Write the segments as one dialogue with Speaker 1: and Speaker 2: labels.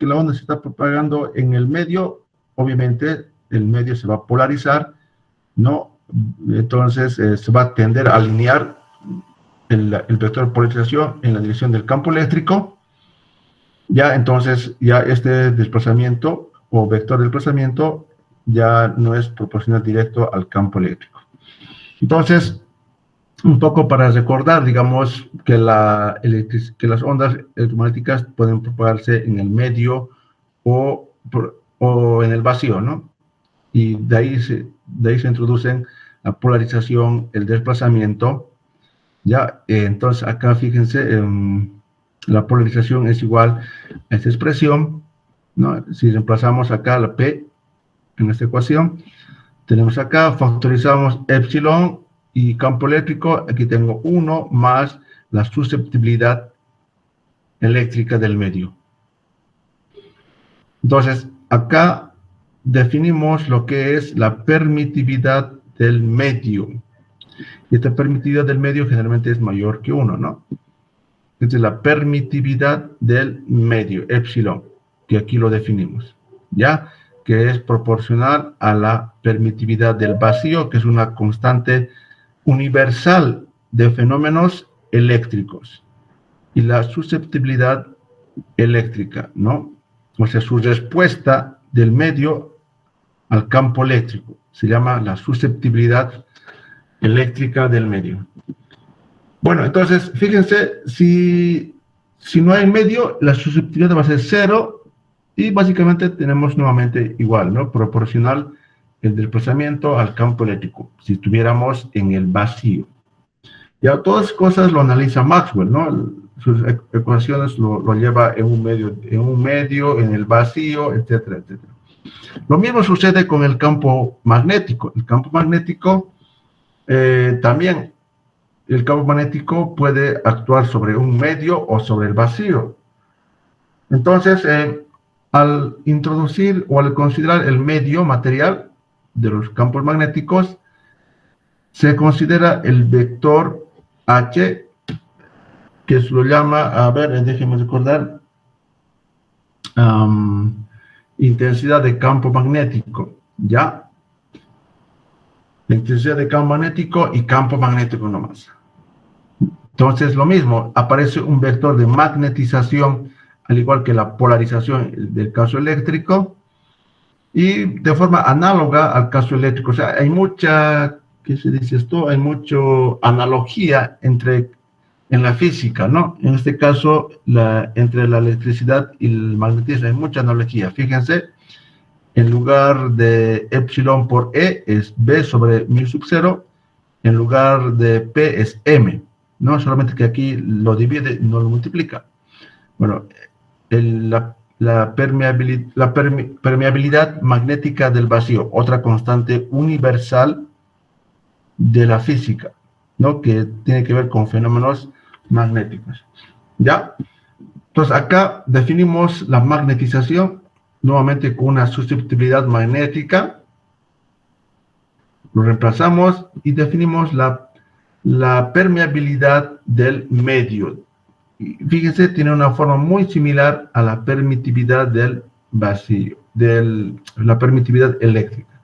Speaker 1: que la onda se está propagando en el medio, obviamente el medio se va a polarizar, ¿no? Entonces se va a tender a alinear el vector de polarización en la dirección del campo eléctrico. Ya entonces ya este desplazamiento o vector de desplazamiento ya no es proporcional directo al campo eléctrico. Entonces, un poco para recordar, digamos, que las ondas electromagnéticas pueden propagarse en el medio o en el vacío, ¿no? Y de ahí se introducen la polarización, el desplazamiento, ¿ya? Entonces, acá fíjense, la polarización es igual a esta expresión, ¿no? Si reemplazamos acá la P en esta ecuación, tenemos acá, factorizamos epsilon y campo eléctrico, aquí tengo 1 más la susceptibilidad eléctrica del medio. Entonces, acá definimos lo que es la permitividad del medio. Y esta permitividad del medio generalmente es mayor que 1, ¿no? Entonces, la permitividad del medio, epsilon, que aquí lo definimos, ¿ya? Que es proporcional a la permitividad del vacío, que es una constante universal de fenómenos eléctricos, y la susceptibilidad eléctrica, ¿no? O sea, su respuesta del medio al campo eléctrico se llama la susceptibilidad eléctrica del medio. Bueno, entonces, fíjense, si no hay medio, la susceptibilidad va a ser 0 y básicamente tenemos nuevamente igual, ¿no? Proporcional el desplazamiento al campo eléctrico, si estuviéramos en el vacío. Ya todas las cosas lo analiza Maxwell, ¿no? Sus ecuaciones lo lleva en un medio, en el vacío, etcétera, etcétera. Lo mismo sucede con el campo magnético. El campo magnético también, el campo magnético puede actuar sobre un medio o sobre el vacío. Entonces, al introducir o al considerar el medio material de los campos magnéticos, se considera el vector H, que se lo llama, a ver, déjenme recordar, intensidad de campo magnético, ¿ya? La intensidad de campo magnético y campo magnético nomás. Entonces, lo mismo, aparece un vector de magnetización, al igual que la polarización del caso eléctrico, y de forma análoga al caso eléctrico. O sea, hay mucha, ¿qué se dice esto? Hay mucha analogía en la física, ¿no? En este caso, entre la electricidad y el magnetismo hay mucha analogía. Fíjense, en lugar de epsilon por E es B sobre mu sub 0, en lugar de P es M, ¿no? Solamente que aquí lo divide, no lo multiplica. Bueno, la permeabilidad magnética del vacío, otra constante universal de la física, ¿no? Que tiene que ver con fenómenos magnéticos, ¿ya? Entonces, acá definimos la magnetización nuevamente con una susceptibilidad magnética, lo reemplazamos y definimos la permeabilidad del medio. Fíjense, tiene una forma muy similar a la permitividad del vacío, la permitividad eléctrica.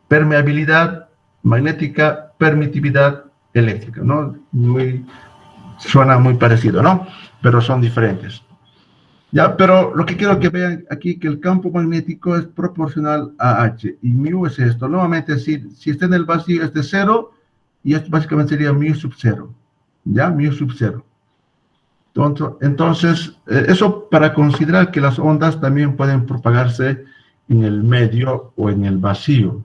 Speaker 1: Permeabilidad magnética, permitividad eléctrica, ¿no? Suena muy parecido, ¿no? Pero son diferentes. Ya, pero lo que quiero que vean aquí que el campo magnético es proporcional a H, y mu es esto. Nuevamente, si está en el vacío es de 0, y esto básicamente sería mu sub 0, ¿ya? Mu sub 0. Entonces, eso para considerar que las ondas también pueden propagarse en el medio o en el vacío.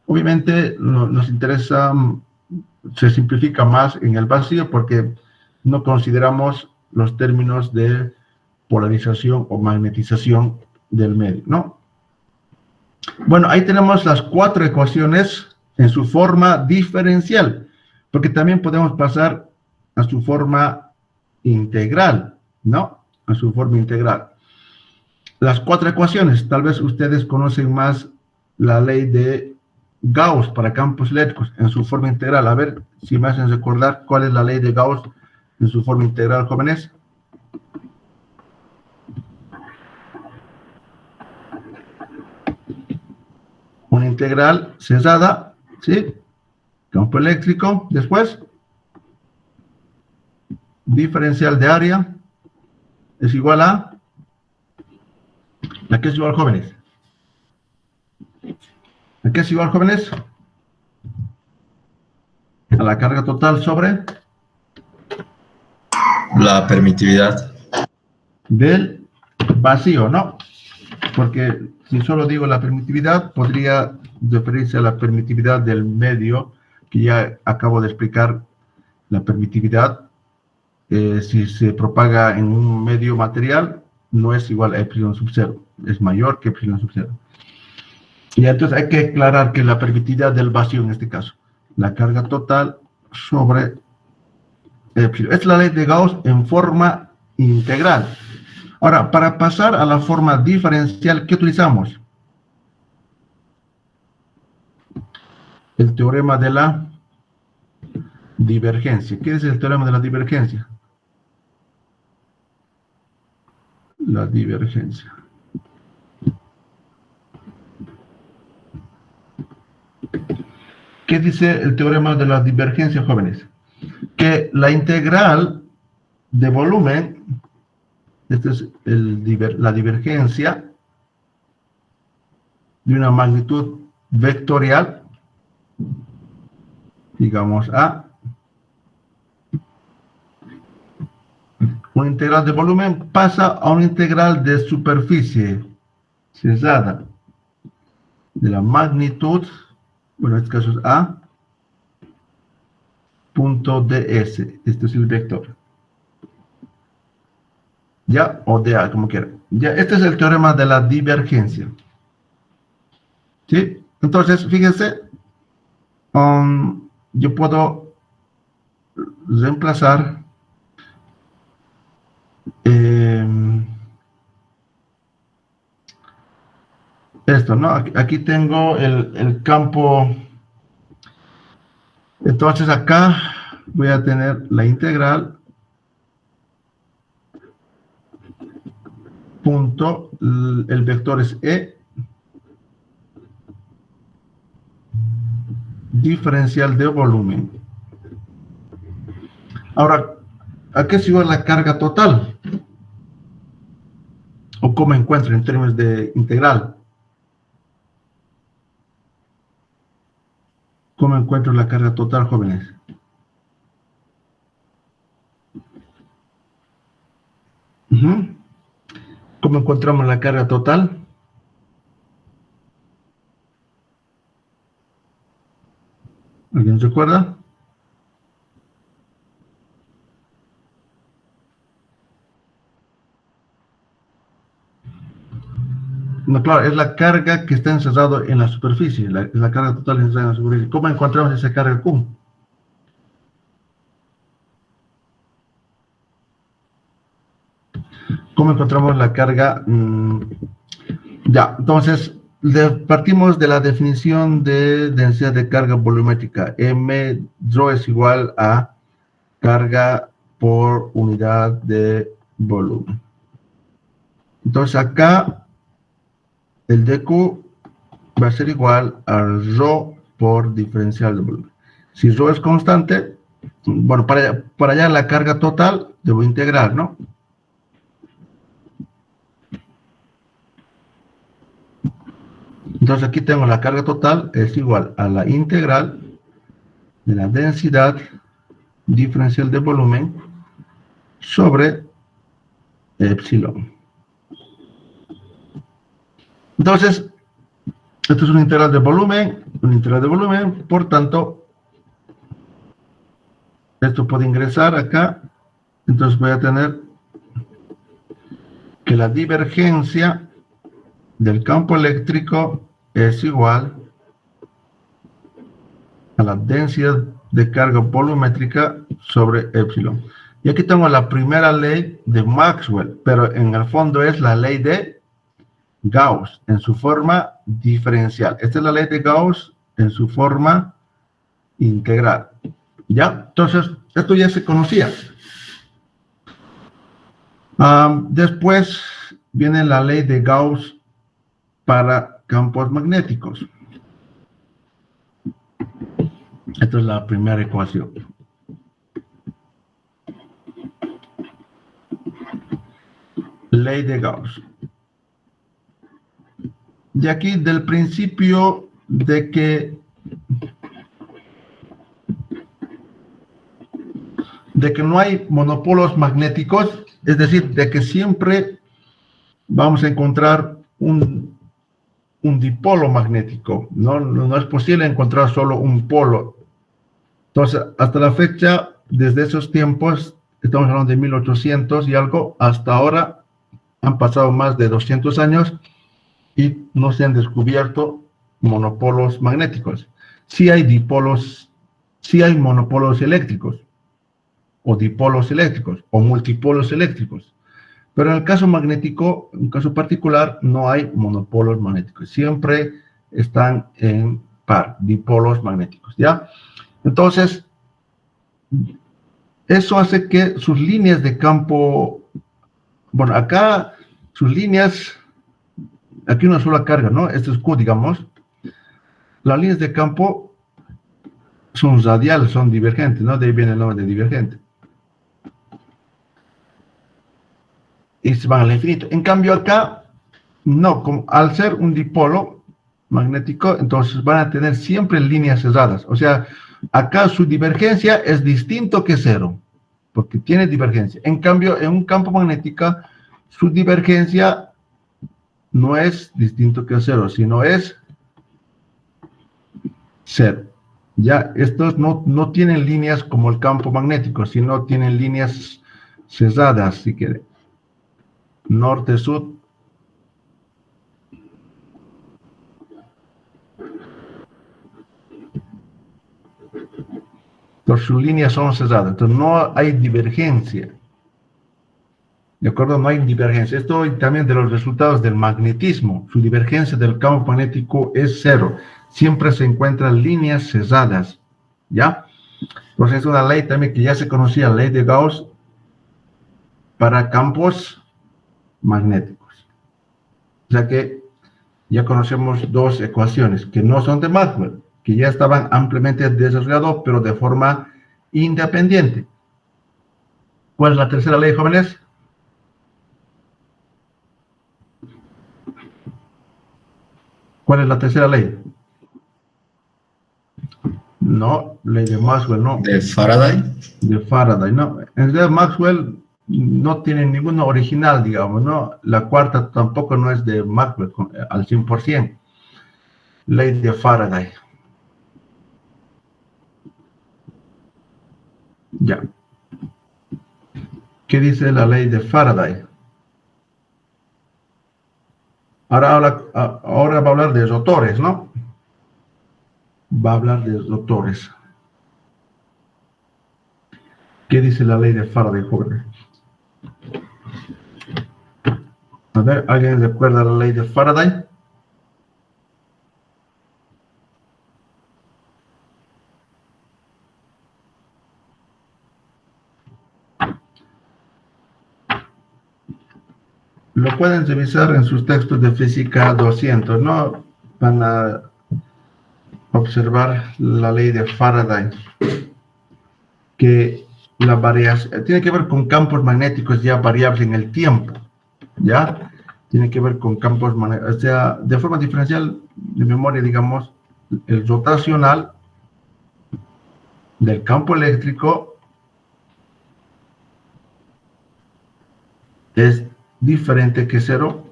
Speaker 1: Obviamente nos interesa, se simplifica más en el vacío porque no consideramos los términos de polarización o magnetización del medio, ¿no? Bueno, ahí tenemos las 4 ecuaciones en su forma diferencial, porque también podemos pasar a su forma integral, ¿no? A su forma integral. Las 4 ecuaciones, tal vez ustedes conocen más la ley de Gauss para campos eléctricos en su forma integral. A ver si me hacen recordar cuál es la ley de Gauss en su forma integral, jóvenes. una integral cerrada, ¿sí? Campo eléctrico, después, diferencial de área es igual ¿a qué es igual, jóvenes? ¿A qué es igual, jóvenes? A la carga total sobre
Speaker 2: la permitividad
Speaker 1: del vacío, ¿no? Porque si solo digo la permitividad, podría referirse a la permitividad del medio, que ya acabo de explicar. La permitividad, si se propaga en un medio material, no es igual a epsilon sub 0, es mayor que epsilon sub 0. Y entonces hay que aclarar que la permitividad del vacío, en este caso, la carga total sobre epsilon. Es la ley de Gauss en forma integral. Ahora, para pasar a la forma diferencial, ¿qué utilizamos? El teorema de la divergencia. ¿Qué es el teorema de la divergencia? La divergencia. ¿Qué dice el teorema de la divergencia, jóvenes? Que la integral de volumen, esta es la divergencia de una magnitud vectorial, digamos A, una integral de volumen pasa a una integral de superficie cerrada de la magnitud, bueno, en este caso es A, punto ds, este es el vector. ¿Ya? O de A, como quieran. Ya, este es el teorema de la divergencia. ¿Sí? Entonces, fíjense, yo puedo reemplazar esto, ¿no? Aquí tengo el campo. Entonces acá voy a tener la integral punto, el vector es E, diferencial de volumen. Ahora, ¿a qué es igual la carga total? ¿O cómo encuentro en términos de integral? ¿Cómo encuentro la carga total, jóvenes? ¿Cómo encontramos la carga total? ¿Alguien recuerda? No, claro, es la carga que está encerrado en la superficie, la carga total encerrada en la superficie. ¿Cómo encontramos esa carga Q? ¿Cómo encontramos la carga? Ya, entonces, partimos de la definición de densidad de carga volumétrica. Rho es igual a carga por unidad de volumen. Entonces, acá el dQ va a ser igual a Rho por diferencial de volumen. Si Rho es constante, bueno, para hallar la carga total, debo integrar, ¿no? Entonces aquí tengo la carga total, es igual a la integral de la densidad diferencial de volumen sobre epsilon. Entonces, esto es una integral de volumen, por tanto, esto puede ingresar acá, entonces voy a tener que la divergencia del campo eléctrico es igual a la densidad de carga volumétrica sobre epsilon. Y aquí tengo la primera ley de Maxwell, pero en el fondo es la ley de Gauss en su forma diferencial. Esta es la ley de Gauss en su forma integral. ¿Ya? Entonces, esto ya se conocía. Después viene la ley de Gauss para campos magnéticos. Esta es la primera ecuación. Ley de Gauss. Y aquí del principio de que no hay monopolos magnéticos, es decir, de que siempre vamos a encontrar un dipolo magnético, no es posible encontrar solo un polo. Entonces, hasta la fecha, desde esos tiempos, estamos hablando de 1800 y algo, hasta ahora han pasado más de 200 años y no se han descubierto monopolos magnéticos. Sí hay dipolos, sí hay monopolos eléctricos, o dipolos eléctricos, o multipolos eléctricos. Pero en el caso magnético, en un caso particular, no hay monopolos magnéticos. Siempre están en par, dipolos magnéticos, ¿ya? Entonces, eso hace que sus líneas de campo, bueno, acá sus líneas, aquí una sola carga, ¿no? Este es Q, digamos. Las líneas de campo son radiales, son divergentes, ¿no? De ahí viene el nombre de divergente. Y se van al infinito. En cambio acá, no, como, al ser un dipolo magnético, entonces van a tener siempre líneas cerradas. O sea, acá su divergencia es distinto que cero, porque tiene divergencia. En cambio, en un campo magnético, su divergencia no es distinto que cero, sino es cero. Ya, estos no tienen líneas como el campo magnético, sino tienen líneas cerradas, si quiere. Norte-sur. Entonces sus líneas son cerradas, entonces no hay divergencia. ¿De acuerdo? No hay divergencia. Esto también de los resultados del magnetismo. Su divergencia del campo magnético es cero. Siempre se encuentran líneas cerradas. ¿Ya? Entonces es una ley también que ya se conocía, la ley de Gauss, para campos magnéticos. O sea que ya conocemos dos ecuaciones que no son de Maxwell, que ya estaban ampliamente desarrolladas, pero de forma independiente. ¿Cuál es la tercera ley, jóvenes? ¿Cuál es la tercera ley? No, ley de Maxwell, no.
Speaker 2: ¿De Faraday?
Speaker 1: De Faraday, no. En realidad Maxwell no tiene ninguna original, digamos, ¿no? La cuarta tampoco no es de Maxwell al 100%. Ley de Faraday. Ya. ¿Qué dice la ley de Faraday? Ahora va a hablar de rotores, ¿no? Va a hablar de rotores. ¿Qué dice la ley de Faraday, jóvenes? A ver, ¿alguien recuerda la ley de Faraday? Lo pueden revisar en sus textos de física 200, ¿no? Van a observar la ley de Faraday, que la variación tiene que ver con campos magnéticos ya variables en el tiempo, ¿ya? Tiene que ver con campos magnéticos, o sea, de forma diferencial de memoria, digamos, el rotacional del campo eléctrico es diferente que cero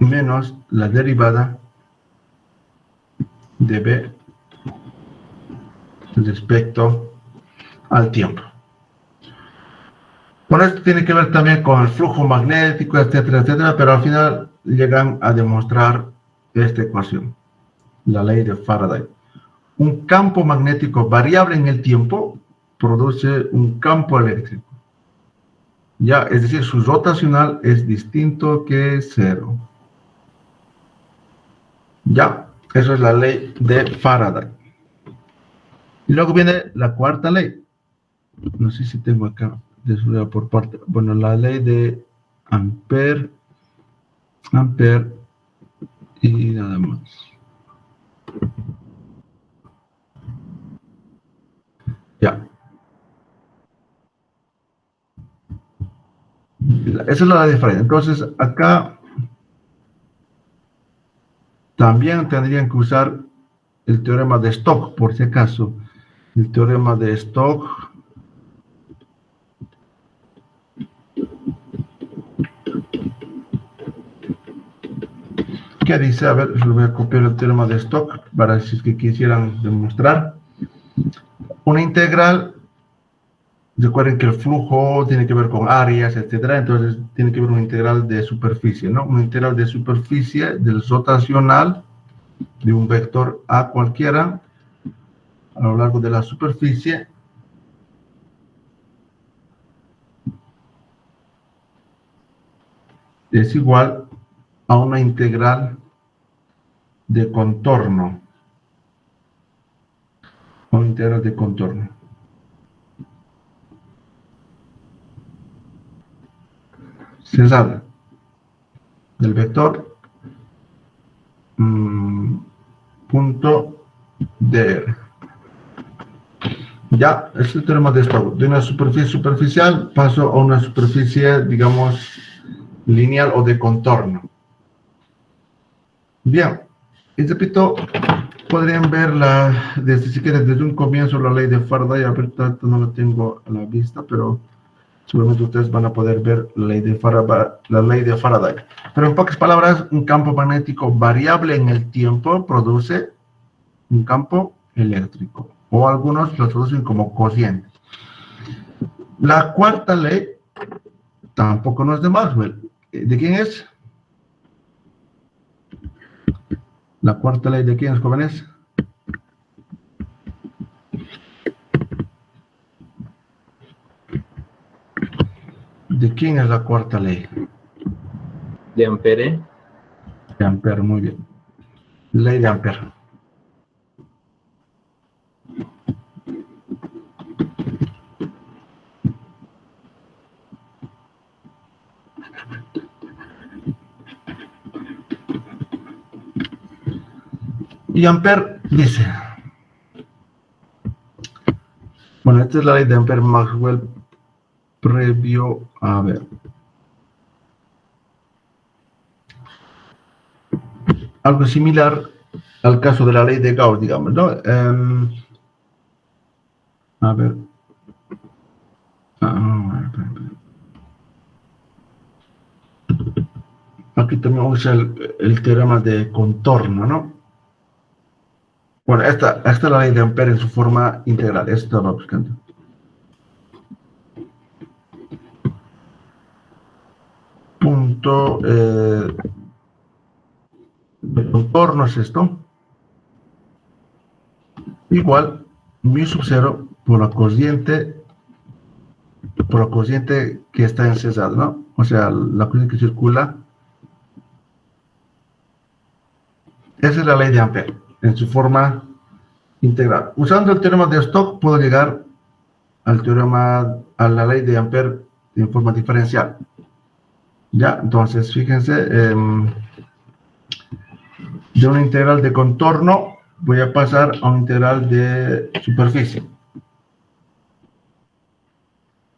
Speaker 1: menos la derivada de B respecto al tiempo. Bueno, esto tiene que ver también con el flujo magnético, etcétera, etcétera, pero al final llegan a demostrar esta ecuación, la ley de Faraday. Un campo magnético variable en el tiempo produce un campo eléctrico. Ya, es decir, su rotacional es distinto que cero. Ya, eso es la ley de Faraday. Y luego viene la cuarta ley. No sé si tengo acá desarrollado por parte. Bueno, la ley de Ampère y nada más. Ya. Esa es la diferencia. Entonces, acá también tendrían que usar el teorema de Stokes, por si acaso. El teorema de Stokes. ¿Qué dice? A ver, les voy a copiar el teorema de Stokes para si es que quisieran demostrar. Una integral, recuerden que el flujo tiene que ver con áreas, etcétera, entonces tiene que ver una integral de superficie, ¿no? Una integral de superficie del rotacional de un vector A cualquiera a lo largo de la superficie es igual a una integral de contorno. Una integral de contorno. Cesada del vector punto dr. Ya, este teorema de Stokes. De una superficie superficial paso a una superficie, digamos, lineal o de contorno. Bien, y repito, podrían ver desde si quieren, desde un comienzo la ley de Faraday. Ahorita no la tengo a la vista, pero seguramente ustedes van a poder ver la ley de Faraday. Pero en pocas palabras, un campo magnético variable en el tiempo produce un campo eléctrico, o algunos lo traducen como cociente. La cuarta ley tampoco no es de Maxwell. ¿De quién es? La cuarta ley, ¿de quién es, jóvenes? ¿De quién es la cuarta ley?
Speaker 3: De Ampere.
Speaker 1: De Ampere, muy bien. Ley de Ampere. Y Ampere dice, bueno, esta es la ley de Ampere-Maxwell previo, a ver, algo similar al caso de la ley de Gauss, digamos, ¿no? A ver. Aquí también usa el teorema de contorno, ¿no? Bueno, esta es la ley de Ampere en su forma integral. Esto estaba buscando. Punto de contorno es esto. Igual mu sub 0 por la cociente que está encesada, ¿no? O sea, la corriente que circula. Esa es la ley de Ampere en su forma integral. Usando el teorema de Stokes puedo llegar a la ley de Ampere en forma diferencial. Ya, entonces fíjense, de una integral de contorno voy a pasar a una integral de superficie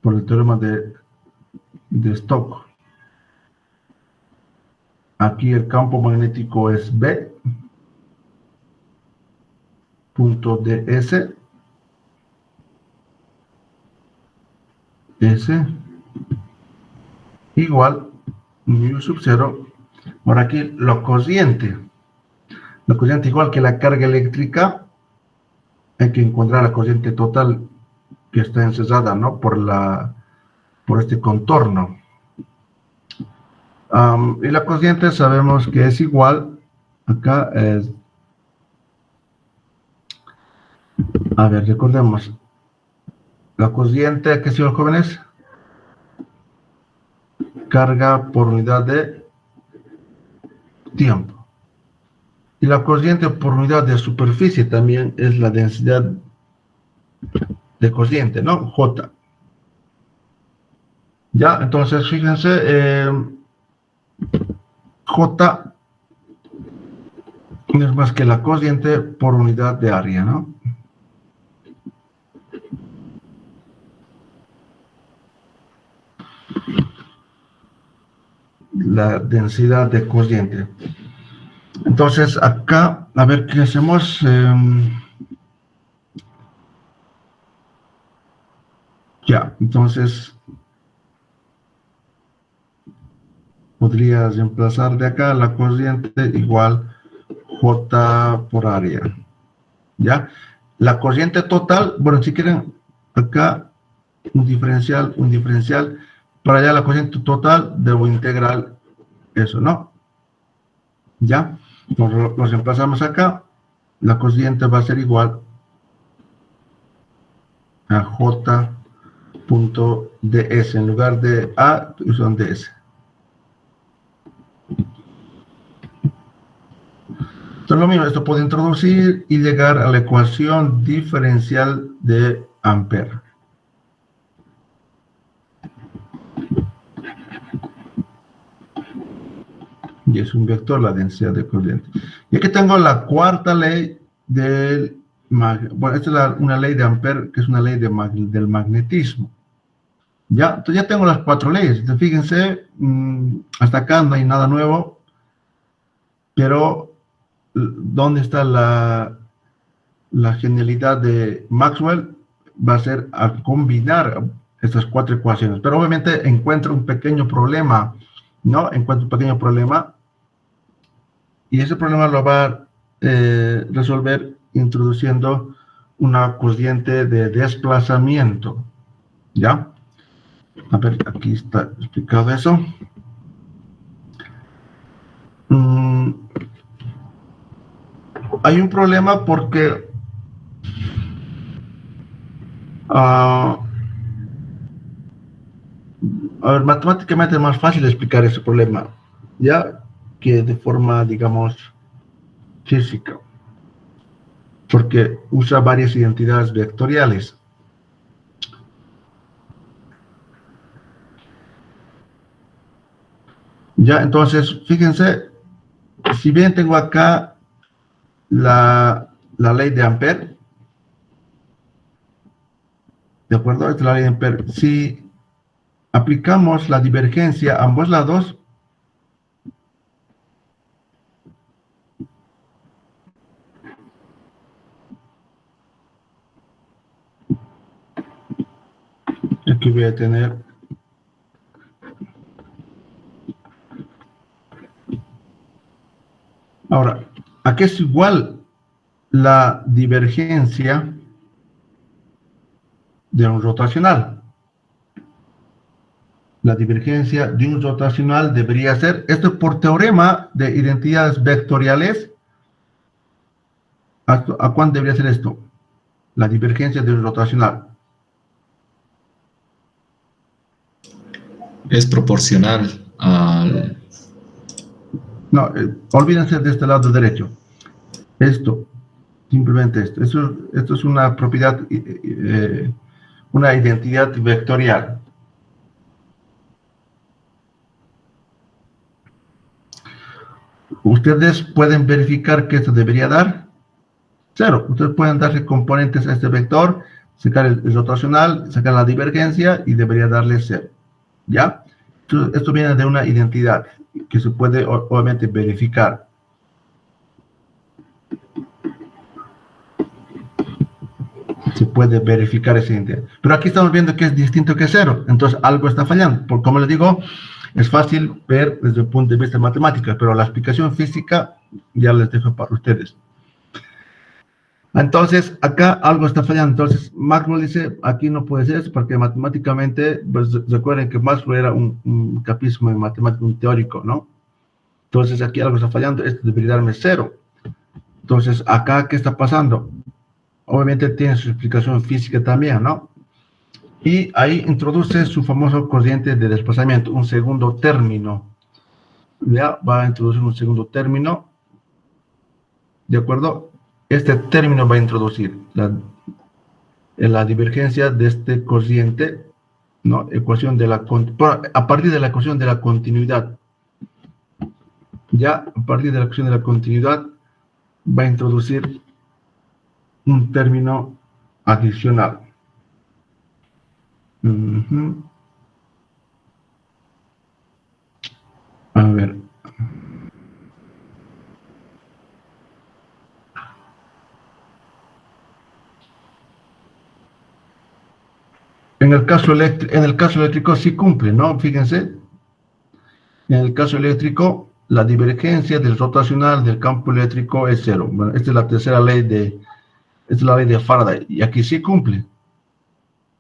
Speaker 1: por el teorema de Stokes. Aquí el campo magnético es B, punto ds, S, igual mu sub 0. Ahora aquí lo cociente igual que la carga eléctrica, hay que encontrar la corriente total que está encesada, ¿no? Por este contorno. Y la corriente sabemos que es igual, acá es, a ver, recordemos, la corriente, ¿qué son los jóvenes? Carga por unidad de tiempo. Y la corriente por unidad de superficie también es la densidad de corriente, ¿no? J. Ya, entonces fíjense, J no es más que la corriente por unidad de área, ¿no? la densidad de corriente. Entonces, acá, a ver qué hacemos. Ya, entonces, podrías reemplazar de acá la corriente igual J por área. ¿Ya? La corriente total, bueno, si quieren, acá un diferencial, para allá la corriente total debo integrar eso, ¿no? ¿Ya? Lo reemplazamos acá, la corriente va a ser igual a J punto ds, en lugar de A, usan ds. Entonces lo mismo, esto puede introducir y llegar a la ecuación diferencial de Ampere. Y es un vector la densidad de corriente. Y aquí tengo la cuarta ley del... Bueno, esta es una ley de Ampere, que es una ley del magnetismo. Ya, entonces ya tengo las cuatro leyes. Entonces, fíjense, hasta acá no hay nada nuevo, pero ¿dónde está la genialidad de Maxwell? Va a ser a combinar estas cuatro ecuaciones. Pero obviamente encuentro un pequeño problema, ¿no? Encuentro un pequeño problema. Y ese problema lo va a resolver introduciendo una corriente de desplazamiento. ¿Ya? A ver, aquí está explicado eso. Hay un problema porque a ver, matemáticamente es más fácil explicar ese problema, ya que de forma, digamos, física, porque usa varias identidades vectoriales. Ya, entonces, fíjense, si bien tengo acá la ley de Ampere, ¿de acuerdo? Esta es la ley de Ampere. Si aplicamos la divergencia a ambos lados, aquí voy a tener ahora, ¿a qué es igual la divergencia de un rotacional? La divergencia de un rotacional debería ser, esto por teorema de identidades vectoriales, ¿a cuánto debería ser esto? La divergencia de un rotacional.
Speaker 2: Es proporcional al...
Speaker 1: No, olvídense de este lado derecho. Esto, simplemente esto. Esto es una propiedad, una identidad vectorial. Ustedes pueden verificar que esto debería dar 0. Ustedes pueden darle componentes a este vector, sacar el rotacional, sacar la divergencia y debería darle 0. ¿Ya? Esto viene de una identidad que se puede obviamente verificar. Se puede verificar esa identidad. Pero aquí estamos viendo que es distinto que 0. Entonces algo está fallando. Por como les digo, es fácil ver desde el punto de vista matemático, pero la explicación física ya les dejo para ustedes. Entonces, acá algo está fallando. Entonces, Maxwell dice, aquí no puede ser eso, porque matemáticamente, pues recuerden que Maxwell era un capismo en matemático, un teórico, ¿no? Entonces, aquí algo está fallando, esto debería darme 0. Entonces, acá, ¿qué está pasando? Obviamente tiene su explicación física también, ¿no? Y ahí introduce su famoso corriente de desplazamiento, un segundo término. Ya va a introducir un segundo término, ¿de acuerdo? Este término va a introducir la divergencia de este corriente, ¿no? Ecuación de a partir de la ecuación de la continuidad. Ya a partir de la ecuación de la continuidad va a introducir un término adicional. A ver. En el caso eléctrico sí cumple, ¿no? Fíjense. En el caso eléctrico, la divergencia del rotacional del campo eléctrico es cero. Bueno, esta es la tercera ley de Faraday. Y aquí sí cumple.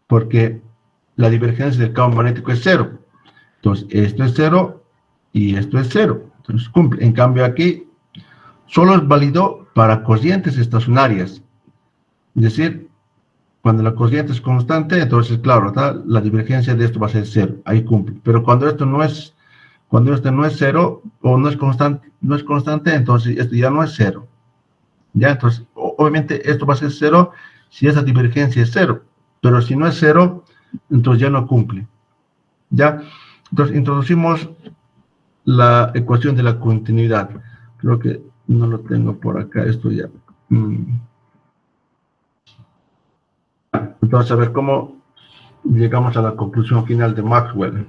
Speaker 1: Porque la divergencia del campo magnético es cero. Entonces, esto es cero y esto es cero. Entonces, cumple. En cambio, aquí solo es válido para corrientes estacionarias. Es decir, cuando la corriente es constante, entonces, claro, ¿verdad? La divergencia de esto va a ser cero. Ahí cumple. Pero cuando esto no es cero o no es constante, entonces esto ya no es cero. Ya, entonces, obviamente esto va a ser cero si esa divergencia es cero. Pero si no es cero, entonces ya no cumple. ¿Ya? Entonces, introducimos la ecuación de la continuidad. Creo que no lo tengo por acá, esto ya. Entonces, a ver cómo llegamos a la conclusión final de Maxwell.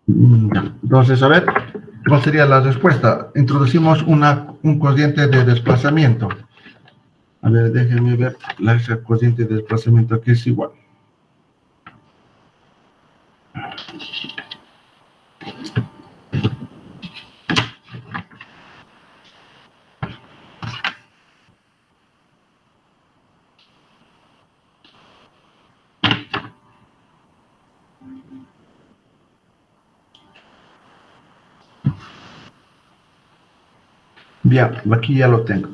Speaker 1: Entonces, a ver, ¿cuál sería la respuesta? Introducimos un cociente de desplazamiento. A ver, déjenme ver la cociente de desplazamiento aquí es igual. Bien, aquí ya lo tengo.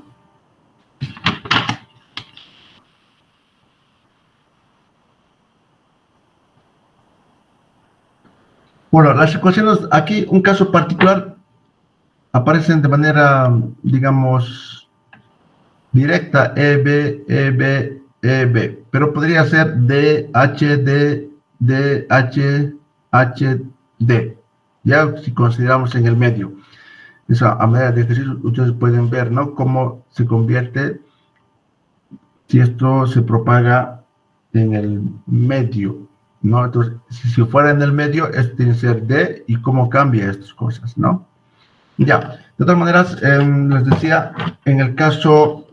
Speaker 1: Bueno, las ecuaciones, aquí un caso particular, aparecen de manera, digamos, directa, EB, EB, EB, pero podría ser D, H, D, D, H, H, D, ya si consideramos en el medio. Eso, a manera de ejercicio, ustedes pueden ver, ¿no? Cómo se convierte si esto se propaga en el medio, ¿no? Entonces, si fuera en el medio, esto tiene que ser D, y cómo cambia estas cosas, ¿no? Ya, de todas maneras, les decía, en el caso,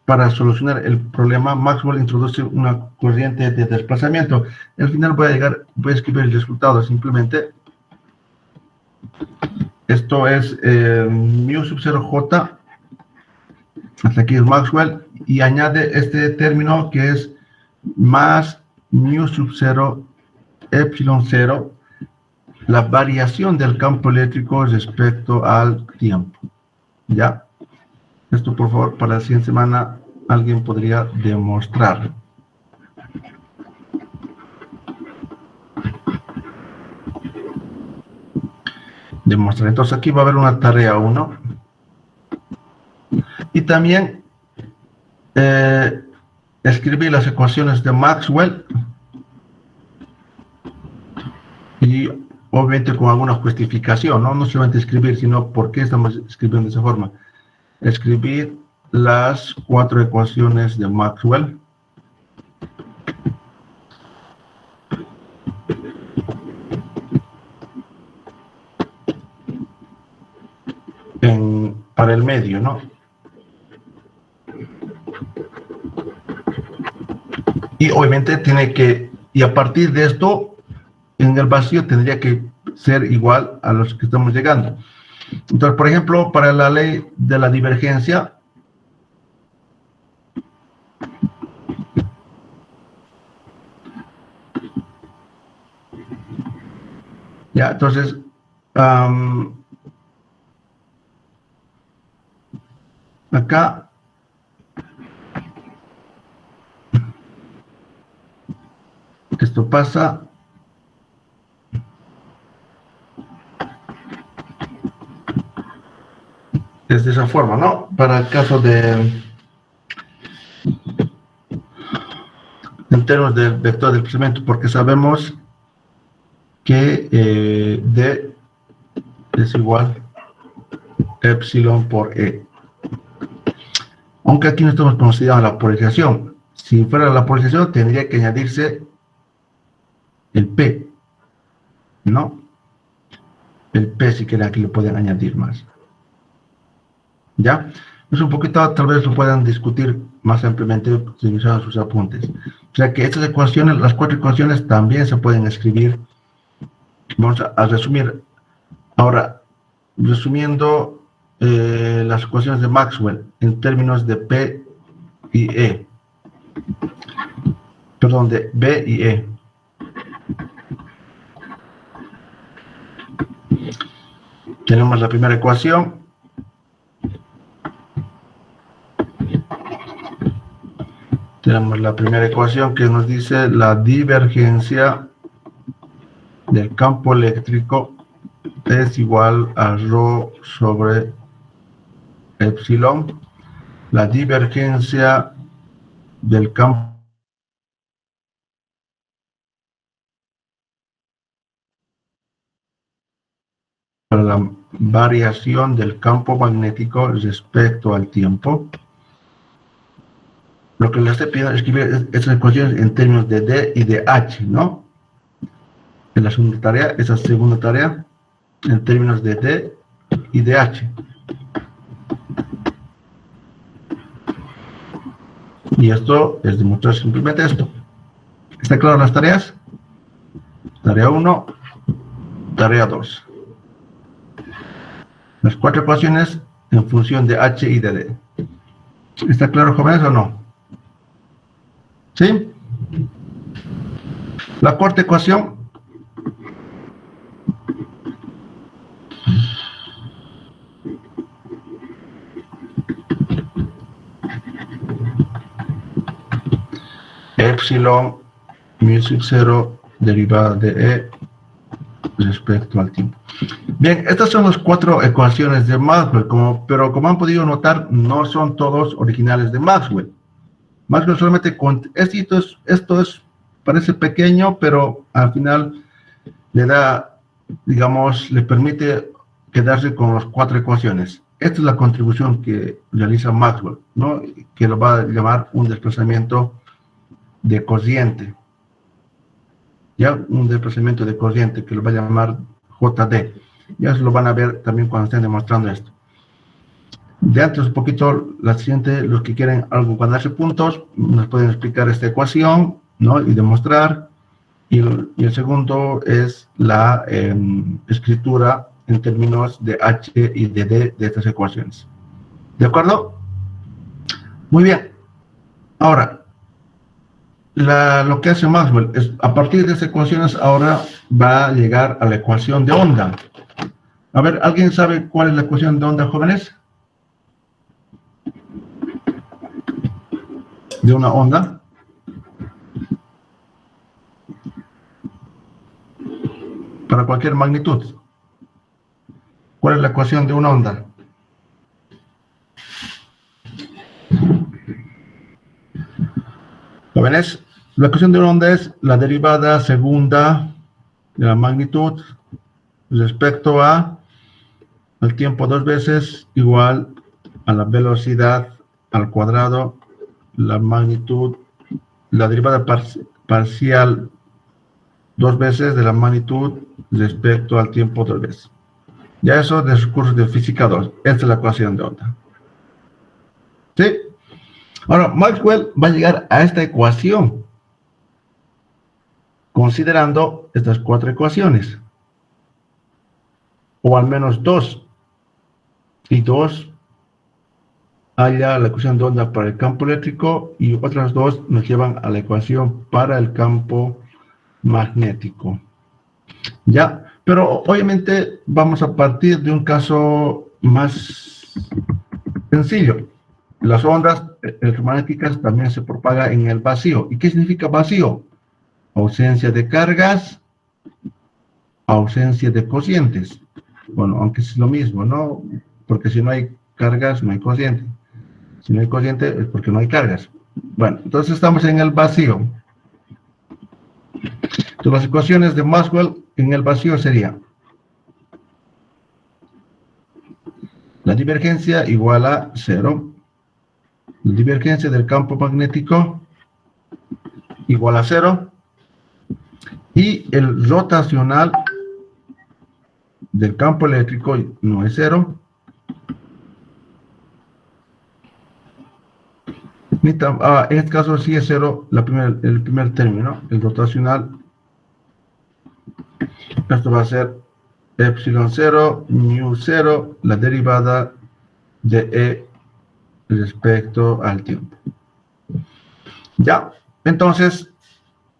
Speaker 1: para solucionar el problema, Maxwell introduce una corriente de desplazamiento. Al final voy a escribir el resultado simplemente. Esto es mu sub 0j, hasta aquí es Maxwell, y añade este término que es más mu sub 0 epsilon 0, la variación del campo eléctrico respecto al tiempo. ¿Ya? Esto, por favor, para la siguiente semana alguien podría demostrar. Entonces, aquí va a haber una tarea 1. Y también escribir las ecuaciones de Maxwell. Y obviamente con alguna justificación, ¿no? No solamente escribir, sino por qué estamos escribiendo de esa forma. Escribir las 4 ecuaciones de Maxwell. Para el medio, ¿no? Y obviamente y a partir de esto, en el vacío tendría que ser igual a los que estamos llegando. Entonces, por ejemplo, para la ley de la divergencia, ya, entonces, acá, esto pasa, es de esa forma, ¿no? Para el caso en términos del vector del desplazamiento, porque sabemos que D es igual a epsilon por E. Aunque aquí no estamos considerando la polarización, Si fuera la polarización, tendría que añadirse el P, ¿no? El P, si quieren, aquí lo pueden añadir más. ¿Ya? Es un poquito, tal vez lo puedan discutir más ampliamente utilizando sus apuntes. O sea que estas ecuaciones, las 4 ecuaciones, también se pueden escribir. Vamos a resumir. Ahora, resumiendo las ecuaciones de Maxwell en términos de P y E. Perdón, de B y E. Tenemos la primera ecuación. Tenemos la primera ecuación que nos dice la divergencia del campo eléctrico es igual a ρ sobre epsilon. La divergencia del campo para la variación del campo magnético respecto al tiempo. Lo que les estoy pidiendo es escribir estas ecuaciones en términos de D y de H, ¿no? En la segunda tarea, esa segunda tarea, en términos de D y de H. Y esto es demostrar simplemente esto. ¿Está claro las tareas? Tarea 1, tarea 2. Las 4 ecuaciones en función de H y de D. ¿Está claro, jóvenes, o no? ¿Sí? La cuarta ecuación. Epsilon mu sub 0 derivada de E respecto al tiempo. Bien, estas son las 4 ecuaciones de Maxwell, pero como han podido notar, no son todos originales de Maxwell. Maxwell solamente con esto parece pequeño, pero al final le da, digamos, le permite quedarse con las 4 ecuaciones. Esta es la contribución que realiza Maxwell, ¿no? Que lo va a llamar un desplazamiento de cociente. Ya, un desplazamiento de cociente que lo va a llamar JD. Ya se lo van a ver también cuando estén demostrando esto. De antes un poquito, la siguiente, los que quieren algo ganarse puntos, nos pueden explicar esta ecuación, ¿no? Y demostrar. Y el segundo es la escritura en términos de H y de D de estas ecuaciones. ¿De acuerdo? Muy bien. Ahora, lo que hace Maxwell es, a partir de estas ecuaciones, ahora va a llegar a la ecuación de onda. A ver, ¿alguien sabe cuál es la ecuación de onda, jóvenes? De una onda. Para cualquier magnitud. ¿Cuál es la ecuación de una onda? Jóvenes, la ecuación de una onda es la derivada segunda de la magnitud respecto al tiempo 2 veces igual a la velocidad al cuadrado, la magnitud, la derivada parcial 2 veces de la magnitud respecto al tiempo 2 veces. Ya eso de sus cursos de física 2. Esta es la ecuación de onda. ¿Sí? Ahora, Maxwell va a llegar a esta ecuación considerando estas 4 ecuaciones. O al menos 2. Y 2 haya la ecuación de onda para el campo eléctrico y otras 2 nos llevan a la ecuación para el campo magnético. ¿Ya? Pero obviamente vamos a partir de un caso más sencillo. Las ondas electromagnéticas también se propagan en el vacío. ¿Y qué significa vacío? Ausencia de cargas, ausencia de cocientes. Bueno, aunque es lo mismo, ¿no? Porque si no hay cargas, no hay cociente. Si no hay cociente es porque no hay cargas. Bueno, entonces estamos en el vacío. Entonces las ecuaciones de Maxwell en el vacío serían la divergencia igual a 0. La divergencia del campo magnético igual a 0. Y el rotacional del campo eléctrico no es 0. En este caso sí es 0 el primer término, el rotacional. Esto va a ser epsilon 0, mu 0, la derivada de E respecto al tiempo. Ya, entonces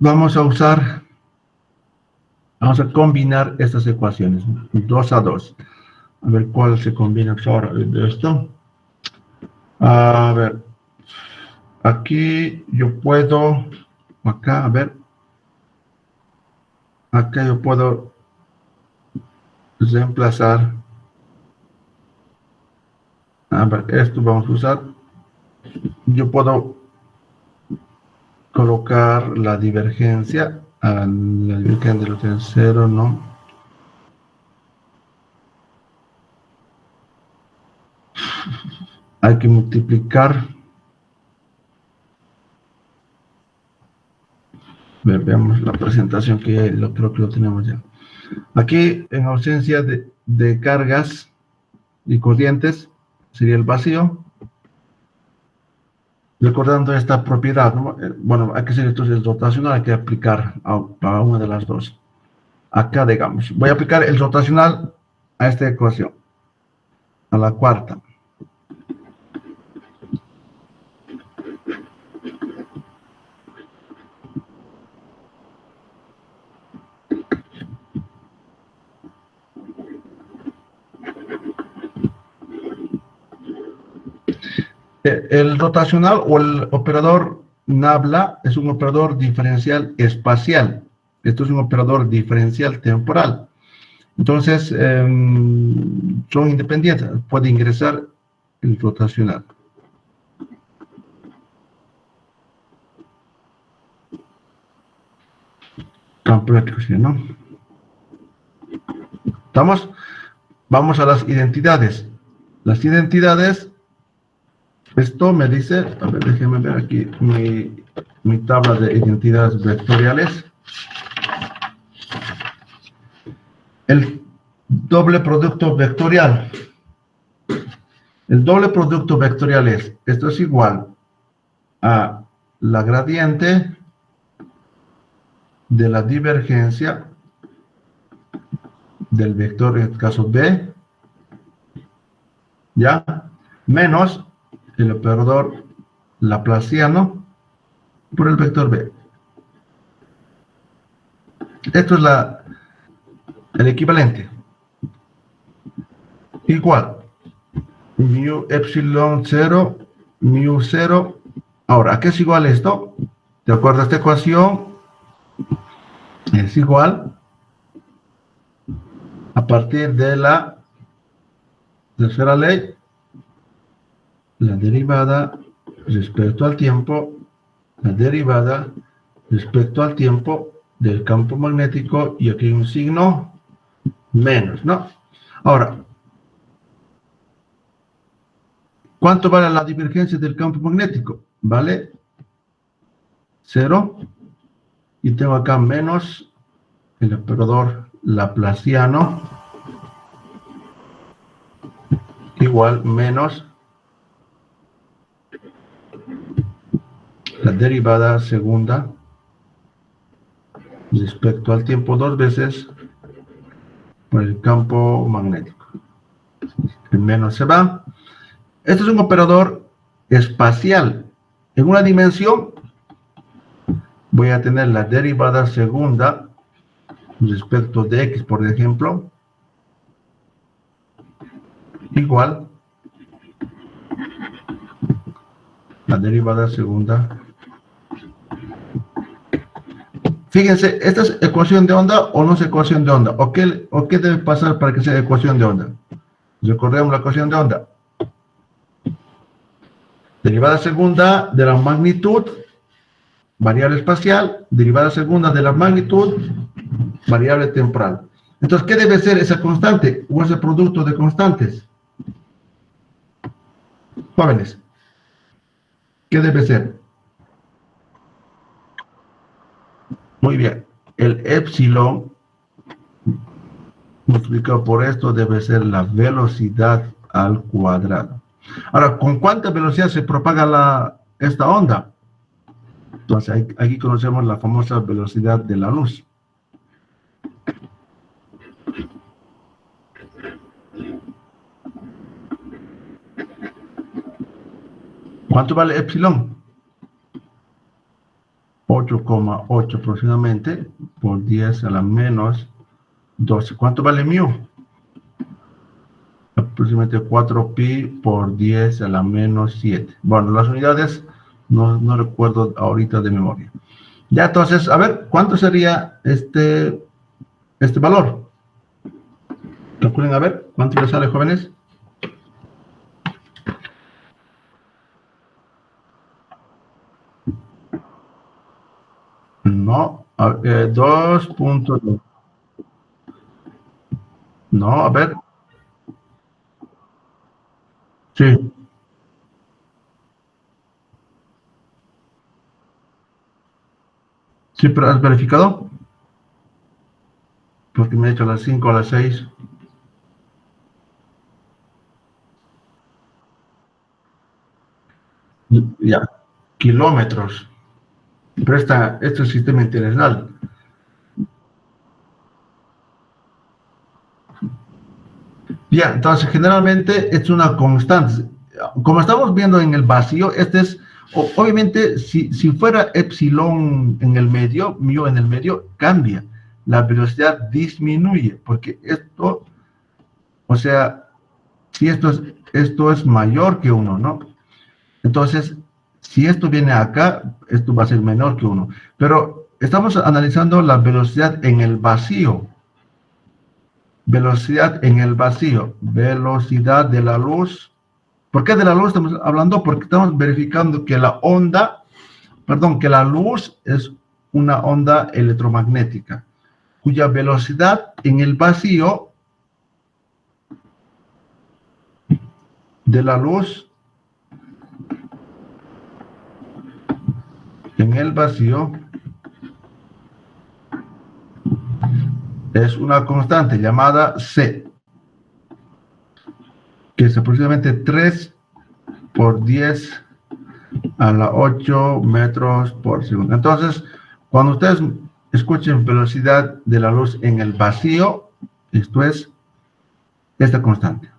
Speaker 1: vamos a combinar estas ecuaciones, 2 a 2. A ver cuál se combina ahora de esto. A ver, aquí yo puedo, acá, a ver, acá yo puedo reemplazar, a ver, esto vamos a usar, yo puedo colocar la divergencia, la divergencia de los 0, ¿no? Hay que multiplicar. Veamos la presentación que creo que lo tenemos ya. Aquí, en ausencia de cargas y corrientes, sería el vacío. Recordando esta propiedad, ¿no? Bueno, hay que hacer entonces el rotacional, hay que aplicar a una de las dos. Acá, digamos, voy a aplicar el rotacional a esta ecuación, a la cuarta. El rotacional o el operador nabla es un operador diferencial espacial. Esto es un operador diferencial temporal. Entonces, son independientes. Puede ingresar el rotacional. Campo eléctrico, ¿sí, no? ¿Estamos? Vamos a las identidades. Las identidades, esto me dice, a ver, déjenme ver aquí mi tabla de identidades vectoriales. El doble producto vectorial. El doble producto vectorial esto es igual a la gradiente de la divergencia del vector, en este caso B, ya, menos el operador laplaciano por el vector B. Esto es el equivalente. Igual, mu epsilon 0, mu 0. Ahora, ¿a qué es igual esto? De acuerdo a esta ecuación, es igual a partir de la tercera ley, la derivada respecto al tiempo, la derivada respecto al tiempo del campo magnético, y aquí hay un signo menos, ¿no? Ahora, ¿cuánto vale la divergencia del campo magnético? Vale 0, y tengo acá menos el operador laplaciano igual menos la derivada segunda respecto al tiempo 2 veces por el campo magnético. El menos se va. Este es un operador espacial. En una dimensión voy a tener la derivada segunda respecto de x, por ejemplo, igual la derivada segunda. Fíjense, ¿esta es ecuación de onda o no es ecuación de onda? ¿O qué debe pasar para que sea ecuación de onda? Recordemos la ecuación de onda. Derivada segunda de la magnitud, variable espacial, derivada segunda de la magnitud, variable temporal. Entonces, ¿qué debe ser esa constante o ese producto de constantes? Jóvenes, ¿qué debe ser? Muy bien. El epsilon multiplicado por esto debe ser la velocidad al cuadrado. Ahora, ¿con cuánta velocidad se propaga esta onda? Entonces, aquí conocemos la famosa velocidad de la luz. ¿Cuánto vale epsilon? 8,8 aproximadamente por 10 a la menos 12. ¿Cuánto vale mu? Aproximadamente 4pi por 10 a la menos 7. Bueno, las unidades no recuerdo ahorita de memoria. Ya, entonces, a ver, ¿cuánto sería este valor? Calculen, a ver, ¿cuánto les sale, jóvenes? No, 2.2. No, a ver. Sí. ¿Sí, pero has verificado? Porque me he hecho a las 5 a las 6. Ya, kilómetros. Pero este es el sistema internacional. Ya, entonces generalmente es una constante. Como estamos viendo en el vacío, obviamente, si fuera epsilon en el medio, mu en el medio, cambia. La velocidad disminuye, porque esto, o sea, si esto es mayor que 1, ¿no? Entonces, si esto viene acá, esto va a ser menor que 1. Pero estamos analizando la velocidad en el vacío. Velocidad en el vacío. Velocidad de la luz. ¿Por qué de la luz estamos hablando? Porque estamos verificando que la luz es una onda electromagnética, cuya velocidad en el vacío de la luz en el vacío es una constante llamada C, que es aproximadamente 3 por 10 a la 8 metros por segundo. Entonces, cuando ustedes escuchen velocidad de la luz en el vacío, esto es esta constante.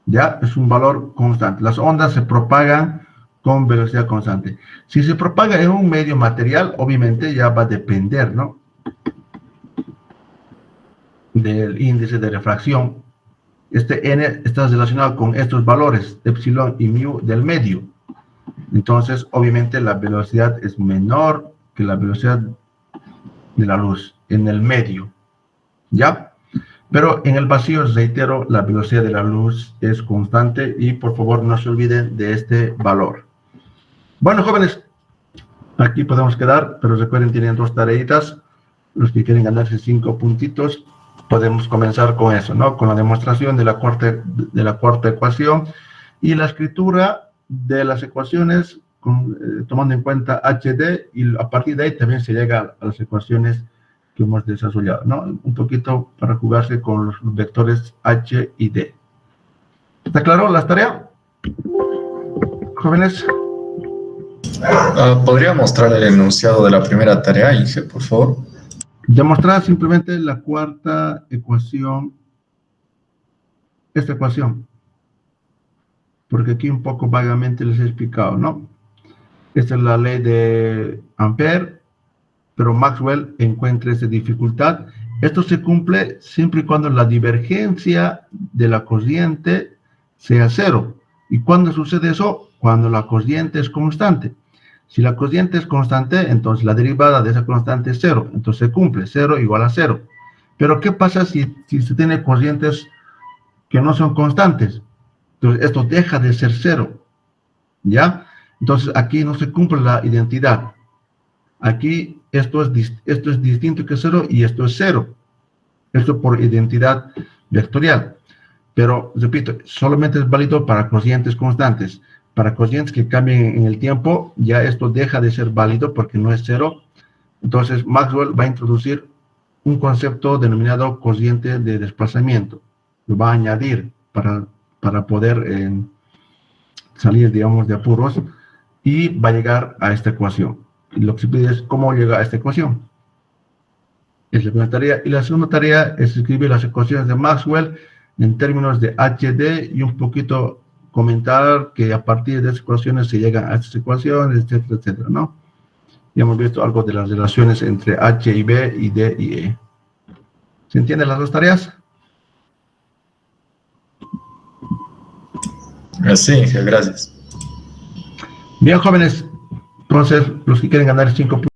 Speaker 1: Ya es un valor constante. Las ondas se propagan con velocidad constante. Si se propaga en un medio material, obviamente ya va a depender, ¿no?, del índice de refracción. Este n está relacionado con estos valores, epsilon y mu del medio. Entonces, obviamente, la velocidad es menor que la velocidad de la luz en el medio. ¿Ya? Pero en el vacío, reitero, la velocidad de la luz es constante y por favor no se olviden de este valor. Bueno, jóvenes, aquí podemos quedar, pero recuerden, tienen 2 tareitas. Los que quieren ganarse 5 puntitos, podemos comenzar con eso, ¿no? Con la demostración de la cuarta ecuación y la escritura de las ecuaciones tomando en cuenta HD, y a partir de ahí también se llega a las ecuaciones que hemos desarrollado, ¿no? Un poquito para jugarse con los vectores H y D. ¿Está claro la tarea, jóvenes?
Speaker 2: ¿Podría mostrar el enunciado de la primera tarea, Inge, por favor?
Speaker 1: Demostrar simplemente la cuarta ecuación, esta ecuación, porque aquí un poco vagamente les he explicado, ¿no? Esta es la ley de Ampère, pero Maxwell encuentra esa dificultad. Esto se cumple siempre y cuando la divergencia de la corriente sea 0. ¿Y cuándo sucede eso? Cuando la corriente es constante. Si la corriente es constante, entonces la derivada de esa constante es 0. Entonces se cumple, 0 igual a 0. Pero ¿qué pasa si se tiene corrientes que no son constantes? Entonces esto deja de ser 0. ¿Ya? Entonces aquí no se cumple la identidad. Aquí esto es distinto que 0 y esto es 0. Esto por identidad vectorial. Pero, repito, solamente es válido para corrientes constantes. Para corrientes que cambien en el tiempo, ya esto deja de ser válido porque no es 0, Entonces, Maxwell va a introducir un concepto denominado cociente de desplazamiento. Lo va a añadir para poder salir, digamos, de apuros, y va a llegar a esta ecuación. Y lo que se pide es cómo llega a esta ecuación. Es la primera tarea. Y la segunda tarea es escribir las ecuaciones de Maxwell en términos de HD y un poquito comentar que a partir de esas ecuaciones se llegan a estas ecuaciones, etcétera, etcétera, ¿no? Ya hemos visto algo de las relaciones entre H y B y D y E. ¿Se entienden las dos tareas?
Speaker 2: Sí, gracias.
Speaker 1: Bien, jóvenes. Entonces, los que quieren ganar 5 puntos.